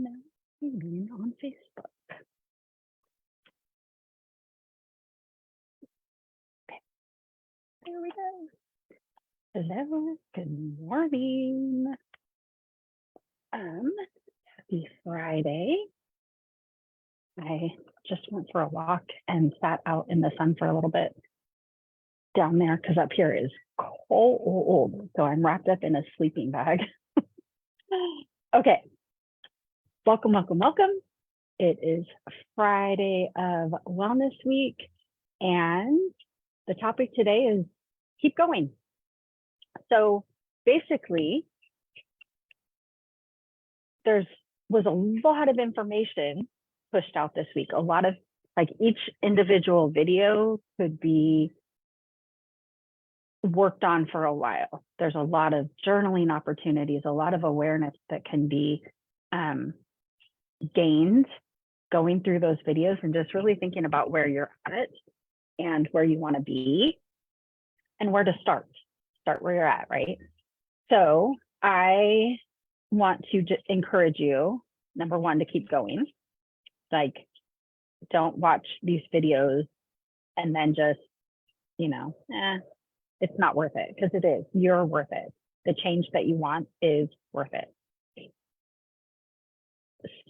Now streaming on Facebook. Okay, there we go. Hello, good morning. Happy Friday. I just went for a walk and sat out in the sun for a little bit down there because up here is cold. So I'm wrapped up in a sleeping bag. Okay, welcome. It is Friday of Wellness Week, and the topic today is keep going. So basically, there was a lot of information pushed out this week. A lot of, like, each individual video could be worked on for a while. There's a lot of journaling opportunities, a lot of awareness that can be gained going through those videos and just really thinking about where you're at and where you want to be and where to start where you're at, right? So I want to just encourage you, number one, to keep going. Like, don't watch these videos and then just, it's not worth it, because it is. You're worth it. The change that you want is worth it.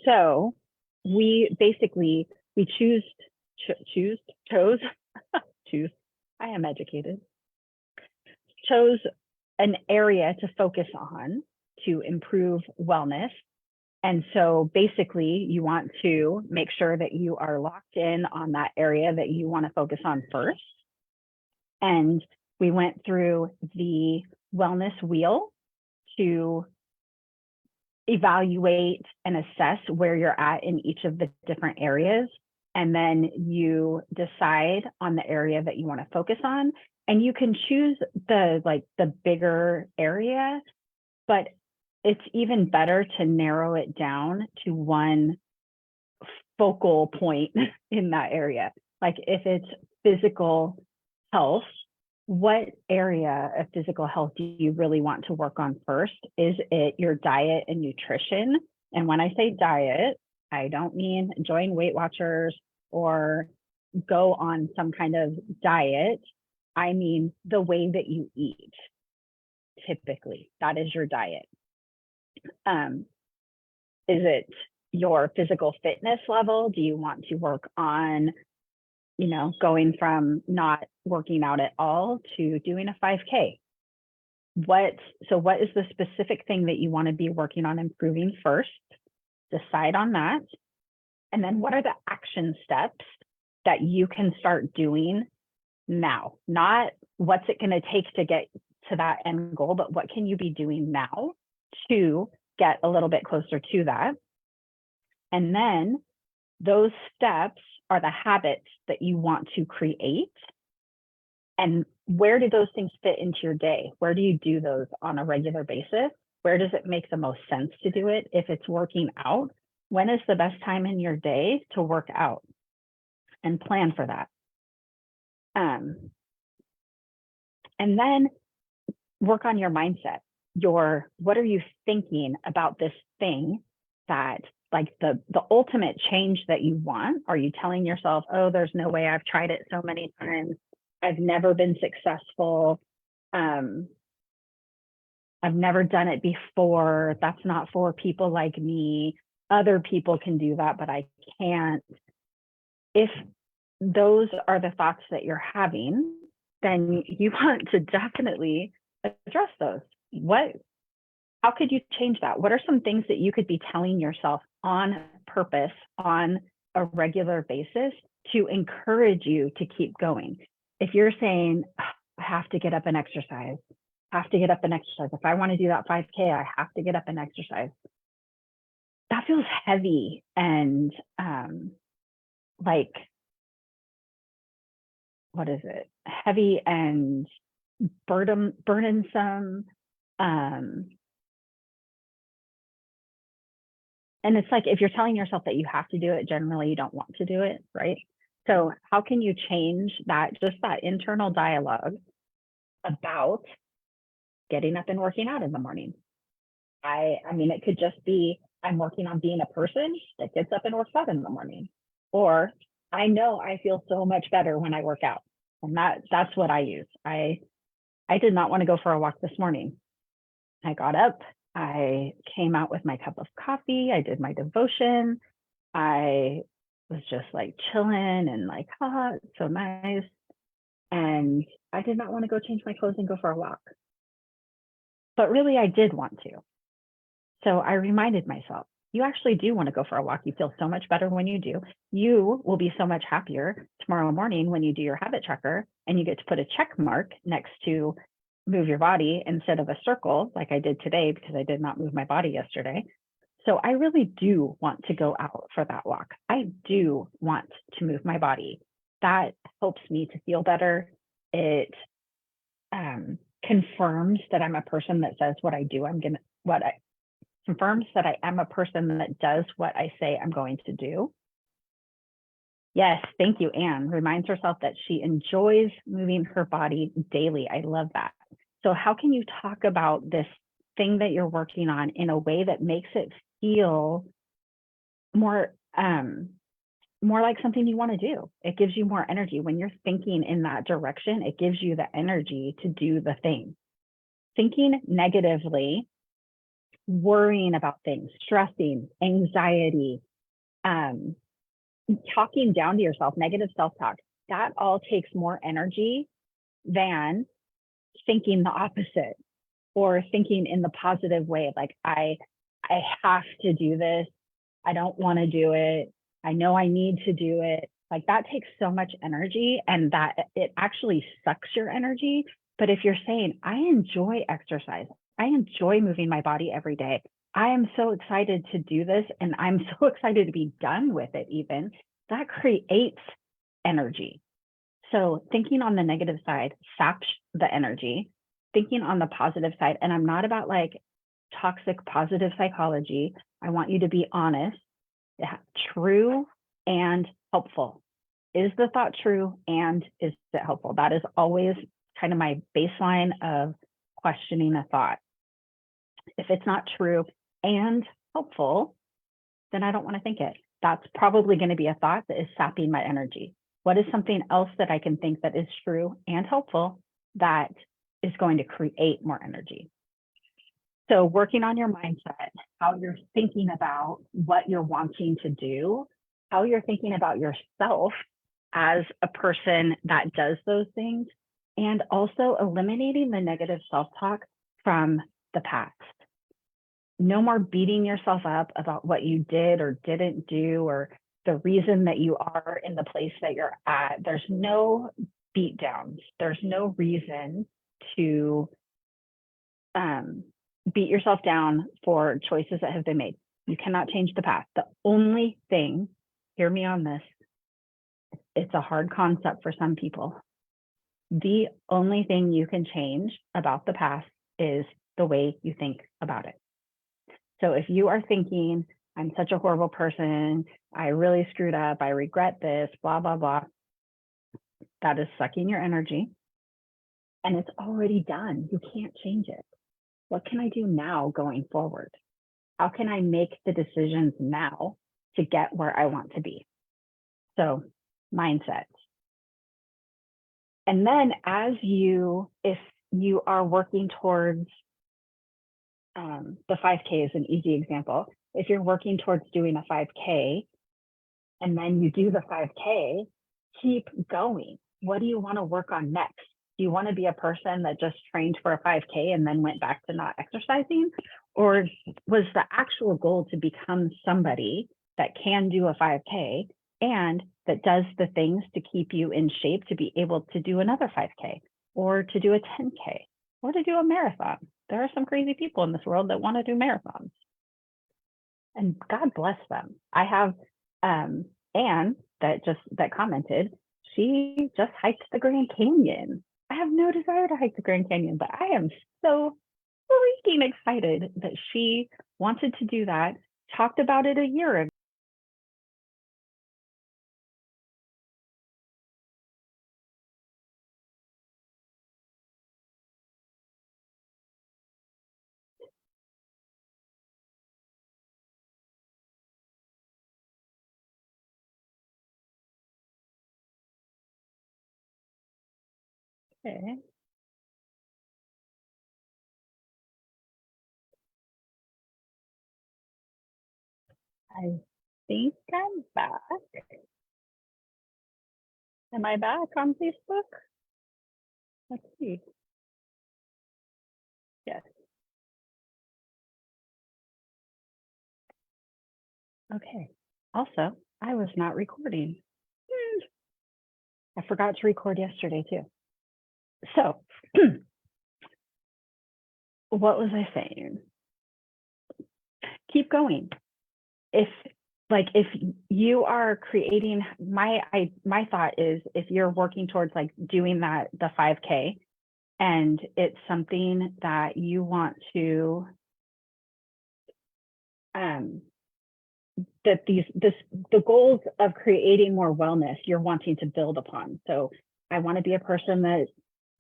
So we basically, chose, I am educated, chose an area to focus on to improve wellness. And so basically you want to make sure that you are locked in on that area that you want to focus on first. And we went through the wellness wheel to evaluate and assess where you're at in each of the different areas. And then you decide on the area that you want to focus on. And you can choose the bigger area, but it's even better to narrow it down to one focal point in that area. Like, if it's physical health, what area of physical health do you really want to work on first? Is it your diet and nutrition? And when I say diet, I don't mean join Weight Watchers or go on some kind of diet. I mean the way that you eat. Typically, that is your diet. Is it your physical fitness level? Do you want to work on, going from not working out at all to doing a 5K? What is the specific thing that you want to be working on improving first? Decide on that. And then what are the action steps that you can start doing now? Not what's it going to take to get to that end goal, but what can you be doing now to get a little bit closer to that? And then those steps are the habits that you want to create. And where do those things fit into your day? Where do you do those on a regular basis? Where does it make the most sense to do it? If it's working out, when is the best time in your day to work out? And plan for that. And then work on your mindset. What are you thinking about this thing that, like, the ultimate change that you want? Are you telling yourself, oh, there's no way, I've tried it so many times, I've never been successful, I've never done it before, that's not for people like me, other people can do that, but I can't? If those are the thoughts that you're having, then you want to definitely address those. How could you change that? What are some things that you could be telling yourself on purpose on a regular basis to encourage you to keep going? If you're saying, I have to get up and exercise, if I want to do that 5K, I have to get up and exercise. That feels heavy and heavy and burdensome. And it's like, if you're telling yourself that you have to do it, generally you don't want to do it, right? So how can you change that, just that internal dialogue about getting up and working out in the morning? I mean, it could just be I'm working on being a person that gets up and works out in the morning. Or I know I feel so much better when I work out. And that's what I use. I did not want to go for a walk this morning. I got up, I came out with my cup of coffee, I did my devotion. I was just like chilling and like, it's so nice. And I did not want to go change my clothes and go for a walk. But really, I did want to. So I reminded myself, you actually do want to go for a walk. You feel so much better when you do. You will be so much happier tomorrow morning when you do your habit tracker and you get to put a check mark next to move your body instead of a circle like I did today because I did not move my body yesterday. So I really do want to go out for that walk. I do want to move my body. That helps me to feel better. It confirms that I'm a person that says what I do. Confirms that I am a person that does what I say I'm going to do. Yes, thank you, Anne. Reminds herself that she enjoys moving her body daily. I love that. So how can you talk about this thing that you're working on in a way that makes it feel more like something you want to do? It gives you more energy. When you're thinking in that direction, it gives you the energy to do the thing. Thinking negatively, worrying about things, stressing, anxiety, talking down to yourself, negative self-talk, that all takes more energy than thinking the opposite or thinking in the positive way of like, I have to do this. I don't want to do it. I know I need to do it. Like that takes so much energy and that it actually sucks your energy. But if you're saying, I enjoy exercise, I enjoy moving my body every day. I am so excited to do this and I'm so excited to be done with it even, that creates energy. So thinking on the negative side saps the energy, thinking on the positive side, and I'm not about like toxic positive psychology. I want you to be honest, true and helpful. Is the thought true and is it helpful? That is always kind of my baseline of questioning a thought. If it's not true and helpful, then I don't want to think it. That's probably going to be a thought that is sapping my energy. What is something else that I can think that is true and helpful that is going to create more energy? So working on your mindset, how you're thinking about what you're wanting to do, how you're thinking about yourself as a person that does those things, and also eliminating the negative self-talk from the past. No more beating yourself up about what you did or didn't do or the reason that you are in the place that you're at. There's no beat downs. There's no reason to beat yourself down for choices that have been made. You cannot change the past. The only thing, hear me on this, it's a hard concept for some people. The only thing you can change about the past is the way you think about it. So if you are thinking, I'm such a horrible person, I really screwed up, I regret this, blah, blah, blah, that is sucking your energy and it's already done. You can't change it. What can I do now going forward? How can I make the decisions now to get where I want to be? So mindset. And then if you are working towards the 5K is an easy example. If you're working towards doing a 5K and then you do the 5K, keep going. What do you want to work on next? Do you want to be a person that just trained for a 5K and then went back to not exercising? Or was the actual goal to become somebody that can do a 5K and that does the things to keep you in shape to be able to do another 5K or to do a 10K or to do a marathon? There are some crazy people in this world that want to do marathons. And God bless them. I have Anne that commented, she just hiked the Grand Canyon. I have no desire to hike the Grand Canyon, but I am so freaking excited that she wanted to do that, talked about it a year ago. Okay. I think I'm back. Am I back on Facebook? Let's see. Yes. Okay. Also, I was not recording. I forgot to record yesterday too. So, what was I saying? Keep going. If you are creating, my thought is, if you're working towards like doing the 5K, and it's something that you want to that the goals of creating more wellness you're wanting to build upon. So I want to be a person that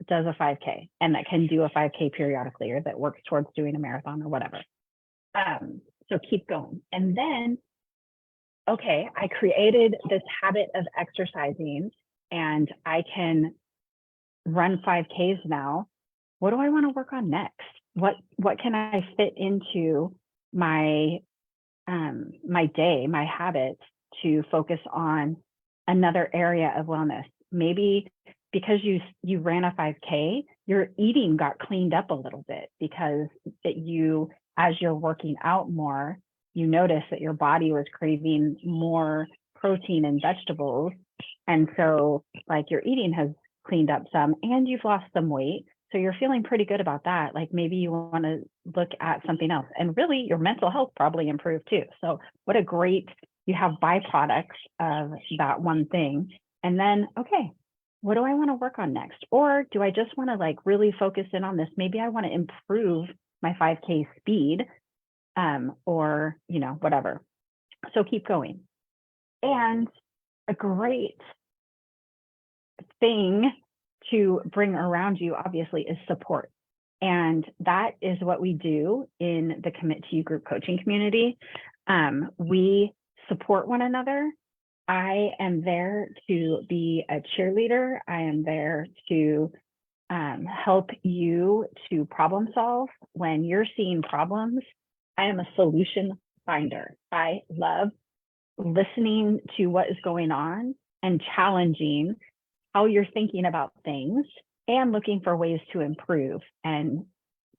does a 5K and that can do a 5K periodically, or that works towards doing a marathon or whatever. So keep going. And then, okay, I created this habit of exercising and I can run 5Ks now. What do I want to work on next? What can I fit into my my day, my habits, to focus on another area of wellness? Maybe because you ran a 5K, your eating got cleaned up a little bit, because as you're working out more, you notice that your body was craving more protein and vegetables. And so like your eating has cleaned up some, and you've lost some weight. So you're feeling pretty good about that. Like maybe you want to look at something else, and really your mental health probably improved too. So what a great, you have byproducts of that one thing. And then, okay, what do I want to work on next? Or do I just want to like really focus in on this? Maybe I want to improve my 5K speed, or, whatever. So keep going. And a great thing to bring around you, obviously, is support. And that is what we do in the Commit to You group coaching community. We support one another. I am there to be a cheerleader. I am there to help you to problem solve when you're seeing problems. I am a solution finder. I love listening to what is going on and challenging how you're thinking about things, and looking for ways to improve and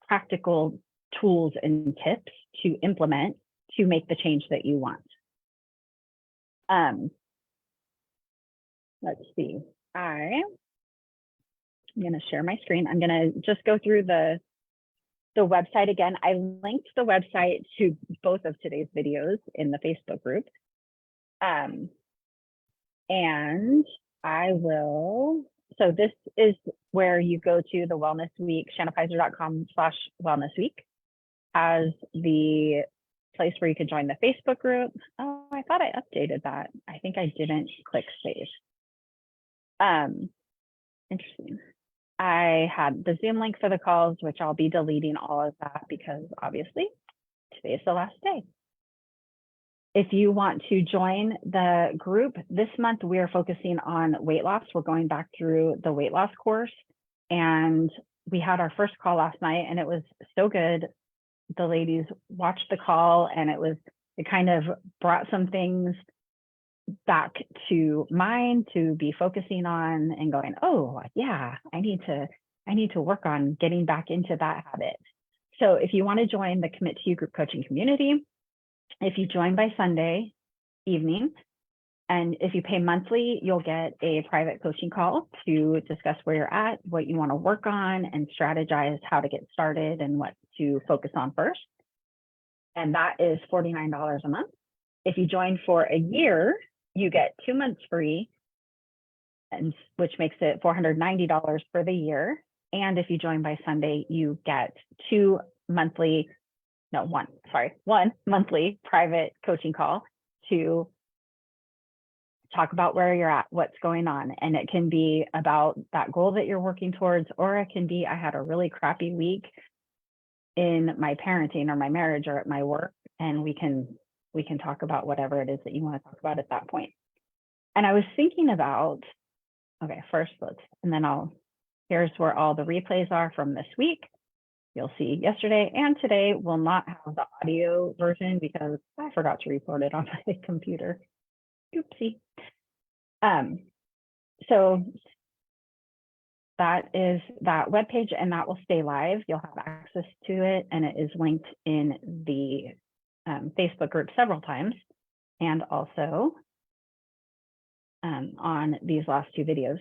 practical tools and tips to implement to make the change that you want. Let's see. I'm going to share my screen. I'm going to just go through the website again. I linked the website to both of today's videos in the Facebook group. And I will, so this is where you go to the Wellness Week, shannapfizer.com/wellness week, as the place where you can join the Facebook group. Oh, I thought I updated that. I think I didn't click save. Interesting. I had the Zoom link for the calls, which I'll be deleting all of that because obviously today is the last day. If you want to join the group, this month we are focusing on weight loss. We're going back through the weight loss course, and we had our first call last night and it was so good. The ladies watched the call and it kind of brought some things back to mind to be focusing on and going, oh yeah, I need to work on getting back into that habit. So if you want to join the Commit to You group coaching community, if you join by Sunday evening, and if you pay monthly, you'll get a private coaching call to discuss where you're at, what you want to work on, and strategize how to get started and what to focus on first. And that is $49 a month. If you join for a year, you get 2 months free, and which makes it $490 for the year. And if you join by Sunday, you get one monthly private coaching call to talk about where you're at, what's going on. And it can be about that goal that you're working towards, or it can be, I had a really crappy week in my parenting or my marriage or at my work, and we can talk about whatever it is that you want to talk about at that point. And I was thinking about, okay, first and then I'll Here's where all the replays are from this week. You'll see yesterday and today will not have the audio version because I forgot to record it on my computer. Oopsie. So that is that webpage, and that will stay live. You'll have access to it, and it is linked in the Facebook group several times, and also on these last two videos.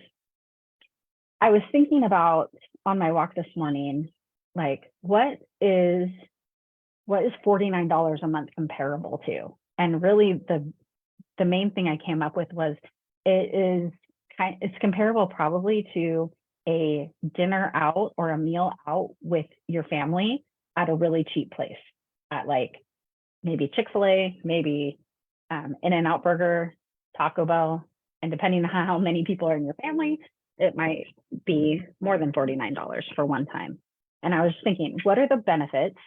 I was thinking about on my walk this morning, like what is $49 a month comparable to? And really the main thing I came up with was it's comparable probably to a dinner out or a meal out with your family at a really cheap place, at like maybe Chick-fil-A, maybe In-N-Out Burger, Taco Bell, and depending on how many people are in your family, it might be more than $49 for one time. And I was thinking, what are the benefits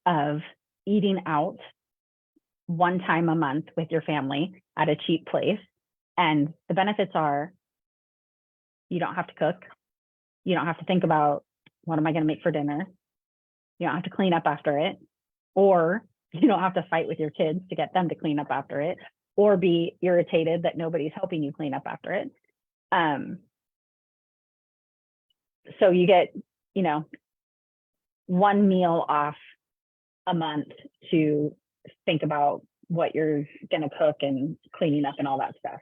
of eating out one time a month with your family at a cheap place? And the benefits are, you don't have to cook. You don't have to think about, what am I going to make for dinner? You don't have to clean up after it, or you don't have to fight with your kids to get them to clean up after it, or be irritated that nobody's helping you clean up after it. So you get, one meal off a month to think about what you're going to cook and cleaning up and all that stuff.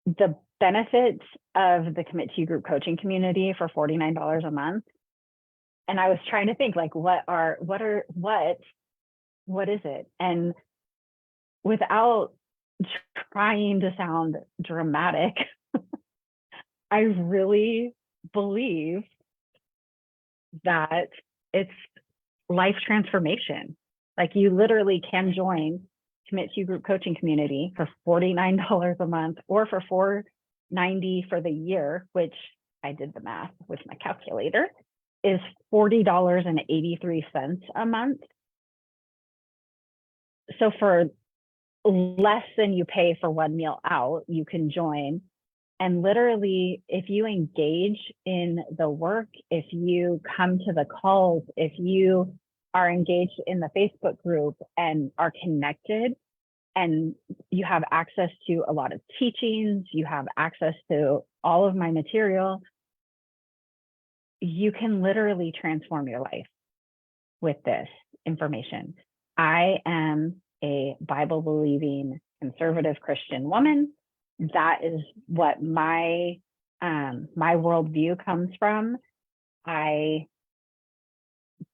The benefits of the Commit to You group coaching community for $49 a month. And I was trying to think, like, what is it? And without trying to sound dramatic, I really believe that it's life transformation. Like, you literally can join Commit to You group coaching community for $49 a month, or for $490 for the year, which I did the math with my calculator, is $40.83 a month. So for less than you pay for one meal out, you can join. And literally, if you engage in the work, if you come to the calls, if you are engaged in the Facebook group and are connected, and you have access to a lot of teachings, you have access to all of my material, you can literally transform your life with this information. I am a Bible-believing conservative Christian woman. That is what my worldview comes from. I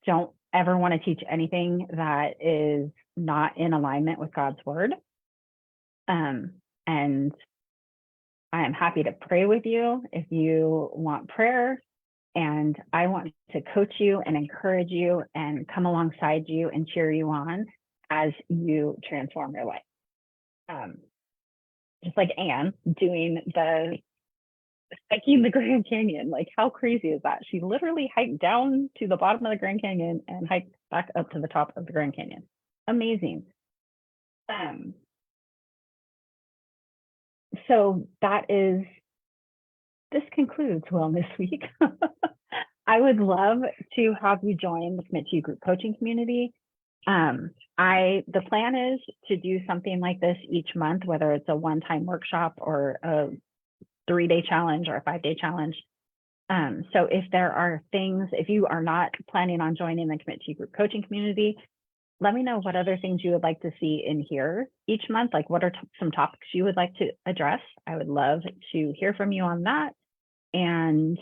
don't ever want to teach anything that is not in alignment with God's word. And I am happy to pray with you if you want prayer. And I want to coach you and encourage you and come alongside you and cheer you on as you transform your life. Just like Anne doing hiking the Grand Canyon. Like, how crazy is that? She literally hiked down to the bottom of the Grand Canyon and hiked back up to the top of the Grand Canyon. Amazing. So this concludes Wellness Week. I would love to have you join the Commit to You group coaching community. The plan is to do something like this each month, whether it's a one-time workshop or a 3-day challenge or a 5-day challenge. So if there are things, if you are not planning on joining the Commit to You group coaching community, let me know what other things you would like to see in here each month. Like, what are some topics you would like to address? I would love to hear from you on that. And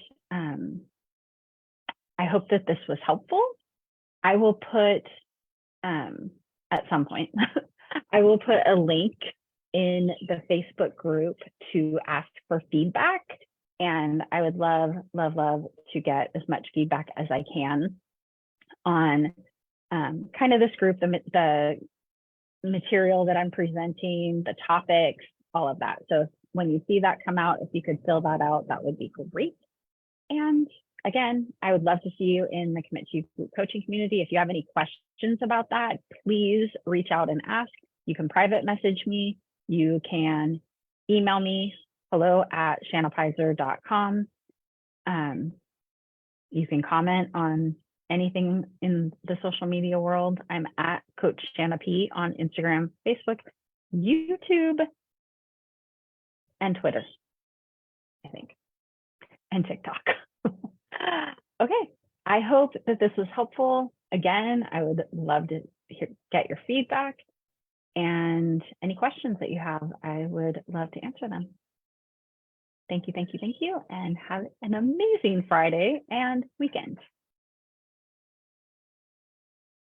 I hope that this was helpful. I will put, at some point, I will put a link in the Facebook group to ask for feedback. And I would love, love, love to get as much feedback as I can on kind of this group, the material that I'm presenting, the topics, all of that. So when you see that come out, if you could fill that out, that would be great. And again, I would love to see you in the Commit to You group coaching community. If you have any questions about that, please reach out and ask. You can private message me. You can email me, hello@shannapizer.com. You can comment on anything in the social media world. I'm at Coach Shanna P on Instagram, Facebook, YouTube, and Twitter, I think, and TikTok. Okay, I hope that this was helpful. Again, I would love to get your feedback, and any questions that you have, I would love to answer them. Thank you, and have an amazing Friday and weekend.